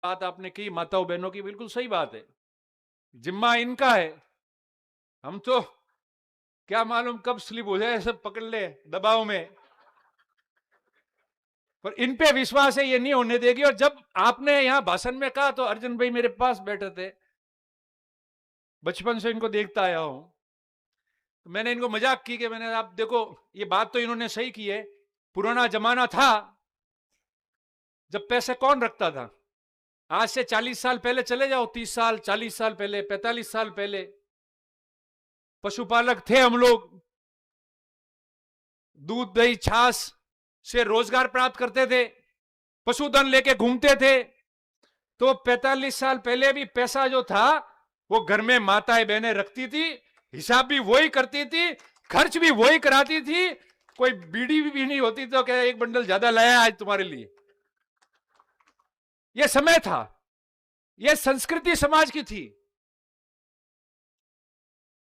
बात आपने की माताओं बहनों की, बिल्कुल सही बात है, जिम्मा इनका है। हम तो क्या मालूम कब स्लिप हो जाए, सब पकड़ ले दबाव में, पर इन पे विश्वास है ये नहीं होने देगी। और जब आपने यहां भाषण में कहा तो अर्जुन भाई मेरे पास बैठे थे, बचपन से इनको देखता आया हूं, तो मैंने इनको मजाक की कि मैंने, आप देखो ये बात तो इन्होंने सही की है, पुराना जमाना था जब पैसे कौन रखता था। आज से 40 साल पहले चले जाओ, 30 साल 40 साल पहले, 45 साल पहले पशुपालक थे हम लोग, दूध दही छाछ से रोजगार प्राप्त करते थे, पशुधन लेके घूमते थे। तो 45 साल पहले भी पैसा जो था वो घर में माताएं बहनें रखती थी, हिसाब भी वही करती थी, खर्च भी वही कराती थी। कोई बीड़ी भी नहीं होती तो क्या एक बंडल ज्यादा लाया आज तुम्हारे लिए। यह समय था, यह संस्कृति समाज की थी।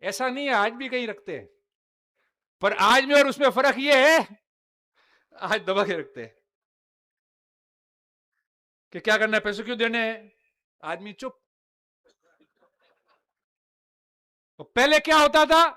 ऐसा नहीं है, आज भी कहीं रखते हैं, पर आज में और उसमें फर्क यह है, आज दबा के रखते हैं कि क्या करना है, पैसे क्यों देने हैं, आदमी चुप। तो पहले क्या होता था,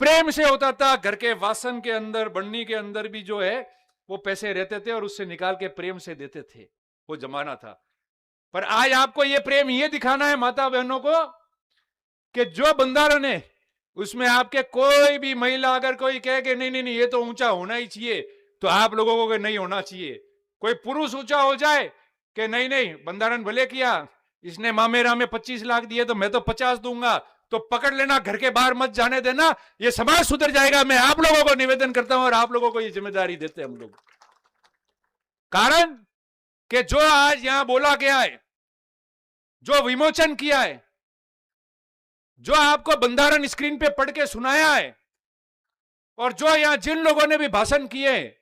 प्रेम से होता था, घर के वासन के अंदर बन्नी के अंदर भी जो है वो पैसे रहते थे और उससे निकाल के प्रेम से देते थे, वो जमाना था। पर आज आपको ये प्रेम ये दिखाना है माता बहनों को कि जो बंधारण है उसमें आपके कोई भी महिला अगर कोई कहे कि नहीं नहीं नहीं ये तो ऊंचा होना ही चाहिए, तो आप लोगों को नहीं होना चाहिए। कोई पुरुष ऊंचा हो जाए कि नहीं नहीं बंधारण भले किया, इसने मामेरा में 25 लाख दिए तो मैं तो 50 दूंगा, तो पकड़ लेना, घर के बाहर मत जाने देना, ये समाज सुधर जाएगा। मैं आप लोगों को निवेदन करता हूं और आप लोगों को ये जिम्मेदारी देते हैं हम लोग। कारण कि जो आज यहां बोला गया है, जो विमोचन किया है, जो आपको बंधारण स्क्रीन पे पढ़ के सुनाया है, और जो यहां जिन लोगों ने भी भाषण किए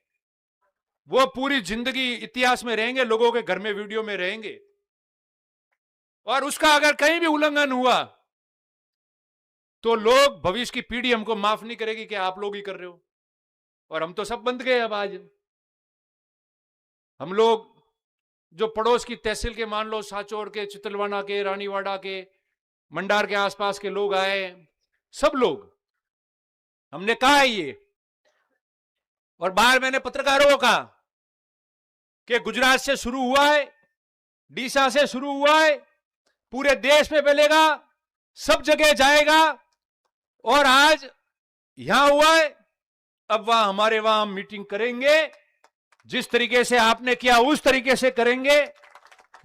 वो पूरी जिंदगी इतिहास में रहेंगे, लोगों के घर में वीडियो में रहेंगे। और उसका अगर कहीं भी उल्लंघन हुआ तो लोग, भविष्य की पीढ़ी हमको माफ नहीं करेगी कि आप लोग ही कर रहे हो। और हम तो सब बंद गए। अब आज हम लोग जो पड़ोस की तहसील के, मान लो साचौर के, चितलवाना के, रानीवाड़ा के, मंडार के आसपास के लोग आए, सब लोग हमने कहा है ये, और बाहर मैंने पत्रकारों को कहा कि गुजरात से शुरू हुआ है, डीसा से शुरू हुआ है, पूरे देश में फैलेगा, सब जगह जाएगा। और आज यहां हुआ है, अब वहां हमारे वहां हम मीटिंग करेंगे, जिस तरीके से आपने किया उस तरीके से करेंगे।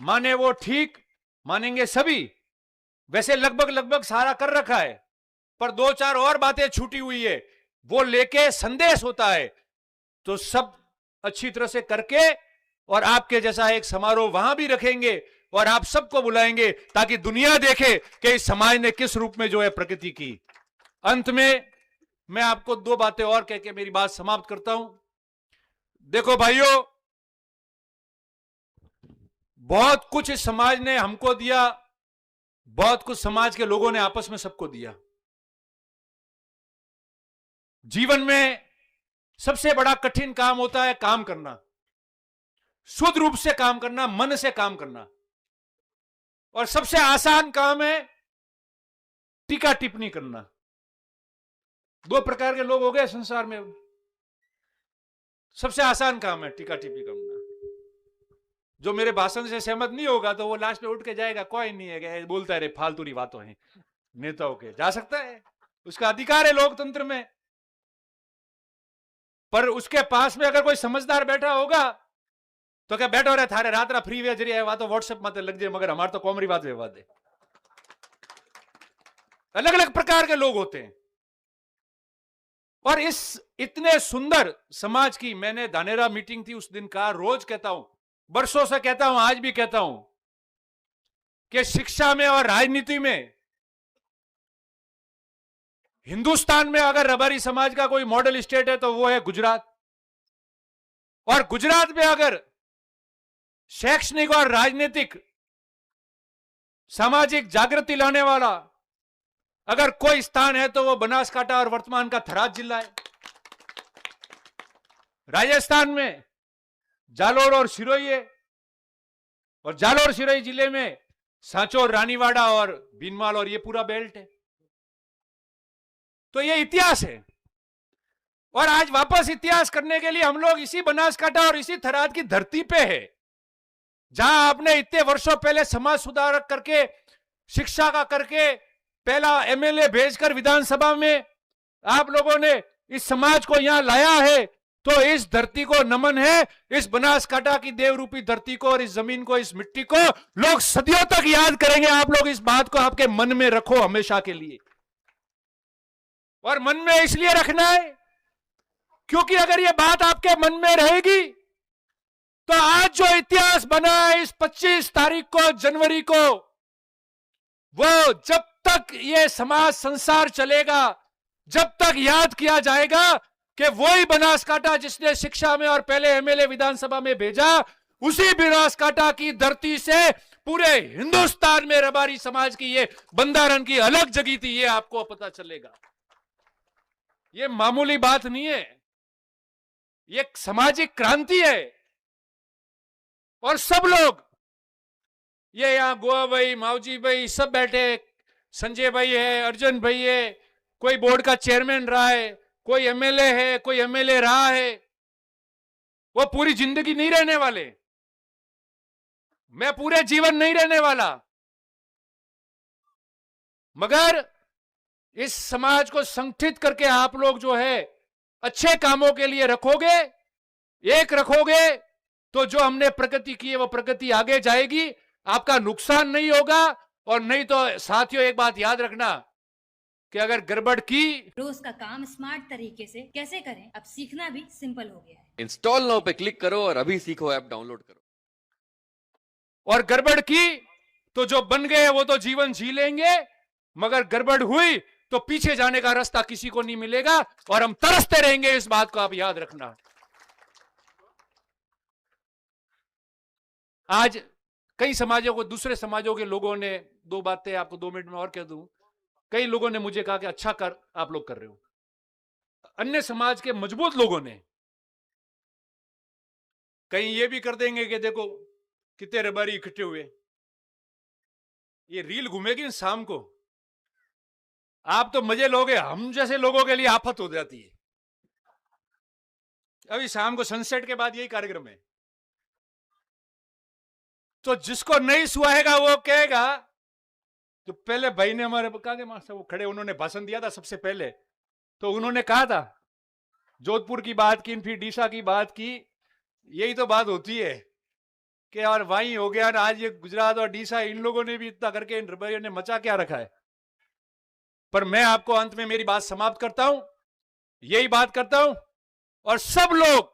माने वो ठीक, मानेंगे सभी। वैसे लगभग सारा कर रखा है, पर 2-4 और बातें छूटी हुई है, वो लेके संदेश होता है, तो सब अच्छी तरह से करके और आपके जैसा एक समारोह वहां भी रखेंगे और आप सबको बुलाएंगे, ताकि दुनिया देखे कि इस समाज ने किस रूप में जो है प्रगति की। अंत में मैं आपको 2 बातें और कह के मेरी बात समाप्त करता हूं। देखो भाइयों, बहुत कुछ इस समाज ने हमको दिया, बहुत कुछ समाज के लोगों ने आपस में सबको दिया। जीवन में सबसे बड़ा कठिन काम होता है काम करना, शुद्ध रूप से काम करना, मन से काम करना। और सबसे आसान काम है टीका टिप्पणी करना। 2 प्रकार के लोग हो गए संसार में। सबसे आसान काम है टीका टिप्पणी करना। जो मेरे भाषण से सहमत नहीं होगा तो वो लास्ट में उठ के जाएगा, कोई नहीं है, बोलता है फालतू की बातों हैं नेताओं के, जा सकता है, उसका अधिकार है लोकतंत्र में। पर उसके पास में अगर कोई समझदार बैठा होगा तो क्या बैठो रहे थारे रात फ्री वे जरिए है, तो व्हाट्सएप में लग जाए, मगर हमारे तो कॉमरी बात व्यवहार दे। अलग अलग प्रकार के लोग होते हैं। और इस इतने सुंदर समाज की, मैंने धानेरा मीटिंग थी उस दिन का, रोज कहता हूं, वर्षों से कहता हूं, आज भी कहता हूं कि शिक्षा में और राजनीति में हिंदुस्तान में अगर रबारी समाज का कोई मॉडल स्टेट है तो वो है गुजरात। और गुजरात में अगर शैक्षणिक और राजनीतिक सामाजिक जागृति लाने वाला अगर कोई स्थान है तो वो बनासकांठा और वर्तमान का थराद जिला है। राजस्थान में जालोर और सिरोही है, और जालोर सिरोही जिले में सांचौर, रानीवाड़ा और बीनमाल और ये पूरा बेल्ट है। तो ये इतिहास है। और आज वापस इतिहास करने के लिए हम लोग इसी बनासकांठा और इसी थराद की धरती पे है, जहां आपने इतने वर्षों पहले समाज सुधारक करके, शिक्षा का करके, पहला एमएलए भेजकर विधानसभा में आप लोगों ने इस समाज को यहां लाया है। तो इस धरती को नमन है, इस बनासकांठा की देवरूपी धरती को और इस जमीन को, इस मिट्टी को लोग सदियों तक याद करेंगे। आप लोग इस बात को आपके मन में रखो हमेशा के लिए। और मन में इसलिए रखना है क्योंकि अगर ये बात आपके मन में रहेगी तो आज जो इतिहास बना है इस 25 तारीख को, जनवरी को, वो जब तक ये समाज संसार चलेगा, जब तक याद किया जाएगा कि वही बनासकांठा जिसने शिक्षा में और पहले एमएलए विधानसभा में भेजा, उसी बनासकांठा की धरती से पूरे हिंदुस्तान में रबारी समाज की ये बंधारण की अलग जगह थी, ये आपको पता चलेगा। ये मामूली बात नहीं है, ये एक सामाजिक क्रांति है। और सब लोग, ये यहां गोवा भाई, मावजी भाई सब बैठे, संजय भाई है, अर्जुन भाई है, कोई बोर्ड का चेयरमैन रहा है, कोई एमएलए है, कोई एमएलए रहा है। वो पूरी जिंदगी नहीं रहने वाले, मैं पूरे जीवन नहीं रहने वाला, मगर इस समाज को संगठित करके आप लोग जो है अच्छे कामों के लिए रखोगे, एक रखोगे, तो जो हमने प्रगति की है वो प्रगति आगे जाएगी, आपका नुकसान नहीं होगा। और नहीं तो साथियों एक बात याद रखना कि अगर गड़बड़ की, रोज का काम स्मार्ट तरीके से कैसे करें, अब सीखना भी सिंपल हो गया है। इंस्टॉल नाउ पे क्लिक करो और अभी सीखो, ऐप डाउनलोड करो। और गड़बड़ की तो जो बन गए वो तो जीवन जी लेंगे, मगर गड़बड़ हुई तो पीछे जाने का रास्ता किसी को नहीं मिलेगा और हम तरसते रहेंगे। इस बात को आप याद रखना। आज कई समाजों को, दूसरे समाजों के लोगों ने, दो बातें आपको 2 मिनट में और कह दूं, कई लोगों ने मुझे कहा कि अच्छा कर आप लोग कर रहे हो। अन्य समाज के मजबूत लोगों ने कहीं ये भी कर देंगे कि देखो कितने रबारी इकट्ठे हुए, ये रील घूमेगी शाम को, आप तो मजे लोगे, हम जैसे लोगों के लिए आफत हो जाती है। अभी शाम को सनसेट के बाद यही कार्यक्रम है। तो जिसको नहीं सुहाएगा वो कहेगा, तो पहले भाई ने हमारे कहा कि मास्टर वो खड़े, उन्होंने भाषण दिया था सबसे पहले, तो उन्होंने कहा था, जोधपुर की बात की, फिर डीसा की बात की, यही तो बात होती है कि यार वहीं हो गया ना, आज ये गुजरात और डीसा, इन लोगों ने भी इतना करके इन रबारियों ने मचा क्या रखा है। पर मैं आपको अंत में मेरी बात समाप्त करता हूं, यही बात करता हूं, और सब लोग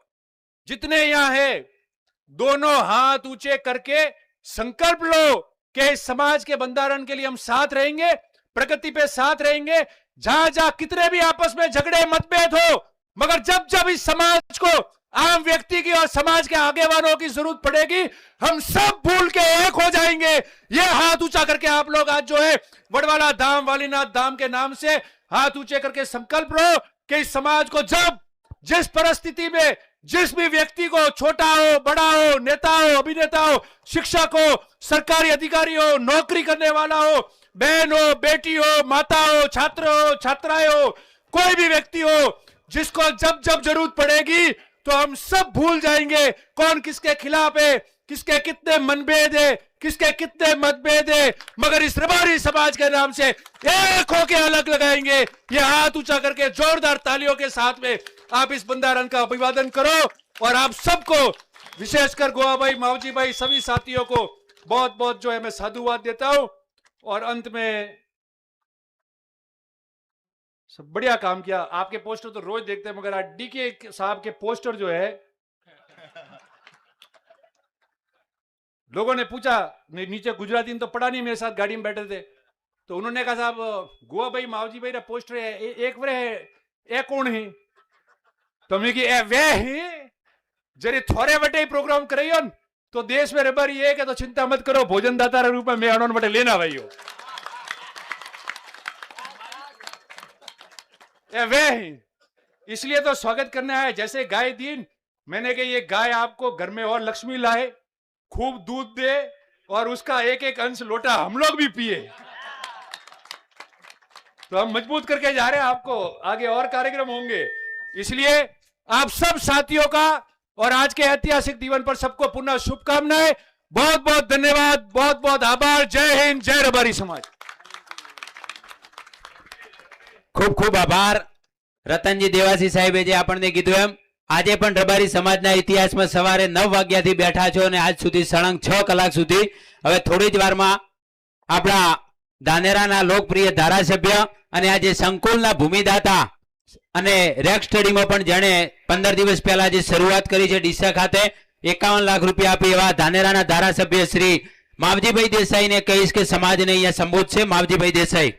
जितने यहां है, दोनों हाथ ऊंचे करके संकल्प लो कि इस समाज के बंधारण के लिए हम साथ रहेंगे, प्रगति पे साथ रहेंगे। जहां जहां कितने भी आपस में झगड़े मतभेद हो, मगर जब जब इस समाज को, आम व्यक्ति की और समाज के आगेवानों की जरूरत पड़ेगी, हम सब भूल के एक हो जाएंगे। ये हाथ ऊंचा करके आप लोग आज जो है वडवाला धाम, वालीनाथ धाम के नाम से हाथ ऊंचे करके संकल्प लो कि इस समाज को जब जिस परिस्थिति में जिस भी व्यक्ति को, छोटा हो, बड़ा हो, नेता हो, अभिनेता हो, शिक्षक हो, सरकारी अधिकारी हो, नौकरी करने वाला हो, बहन हो, बेटी हो, माता हो, छात्र हो, छात्राएं हो, कोई भी व्यक्ति हो, जिसको जब जब जरूरत पड़ेगी तो हम सब भूल जाएंगे कौन किसके खिलाफ है, किसके कितने मनभेद है, किसके कितने मतभेद है, मगर इस रबारी समाज के नाम से एक होके अलग लगाएंगे। ये हाथ ऊंचा करके जोरदार तालियों के साथ में आप इस बंधारण का अभिवादन करो। और आप सबको, विशेषकर गोवा भाई, मावजी भाई, सभी साथियों को बहुत बहुत जो है मैं साधुवाद देता हूं। और अंत में सब बढ़िया काम किया। आपके पोस्टर तो रोज देखते हैं, मगर आज डीके साहब के पोस्टर जो है, लोगों ने पूछा, नीचे गुजराती तो पढ़ा नहीं, मेरे साथ गाड़ी में बैठे थे, तो उन्होंने कहा साहब गोवा भाई, मावजी भाई रा पोस्टर है, एक वे है, ए कौन है? तो मैं कि वे है, जरे थोड़े बटे प्रोग्राम करियो न तो देश में रबारी एक है, तो चिंता मत करो, भोजनदाता रूप में मैं अनोन बटे लेना भाई हो। वे हैं, इसलिए तो स्वागत करने आए। जैसे गाय दीन, मैंने कहा ये गाय आपको घर में और लक्ष्मी लाए, खूब दूध दे, और उसका एक एक अंश लोटा हम लोग भी पिए। तो हम मजबूत करके जा रहे हैं आपको, आगे और कार्यक्रम होंगे। इसलिए आप सब साथियों का और आज के ऐतिहासिक दिवस पर सबको पुनः शुभकामनाएं। बहुत बहुत धन्यवाद, बहुत बहुत आभार। जय हिंद, जय रबारी समाज। ખૂબ ખૂબ આભાર રતનજી દેવાસી સાહેબે જે આપણને કીધું એમ આજે પણ રબારી સમાજના ઇતિહાસમાં સવારે 9 વાગ્યાથી બેઠા છો અને આજ સુધી સળંગ 6 કલાક સુધી। હવે થોડી જ વારમાં આપણા ધાનેરાના લોકપ્રિય ધારાસભ્ય અને આજે સંકુલના ભૂમિદાતા અને રેક સ્ટડીમાં પણ જેણે 15 દિવસ પહેલા જે શરૂઆત કરી છે ડીસા ખાતે 51 લાખ રૂપિયા આપી એવા ધાનેરાના ધારાસભ્ય શ્રી માવજીભાઈ દેસાઈને કહીશ કે સમાજને અહીંયા સંબોધશે। માવજીભાઈ દેસાઈ।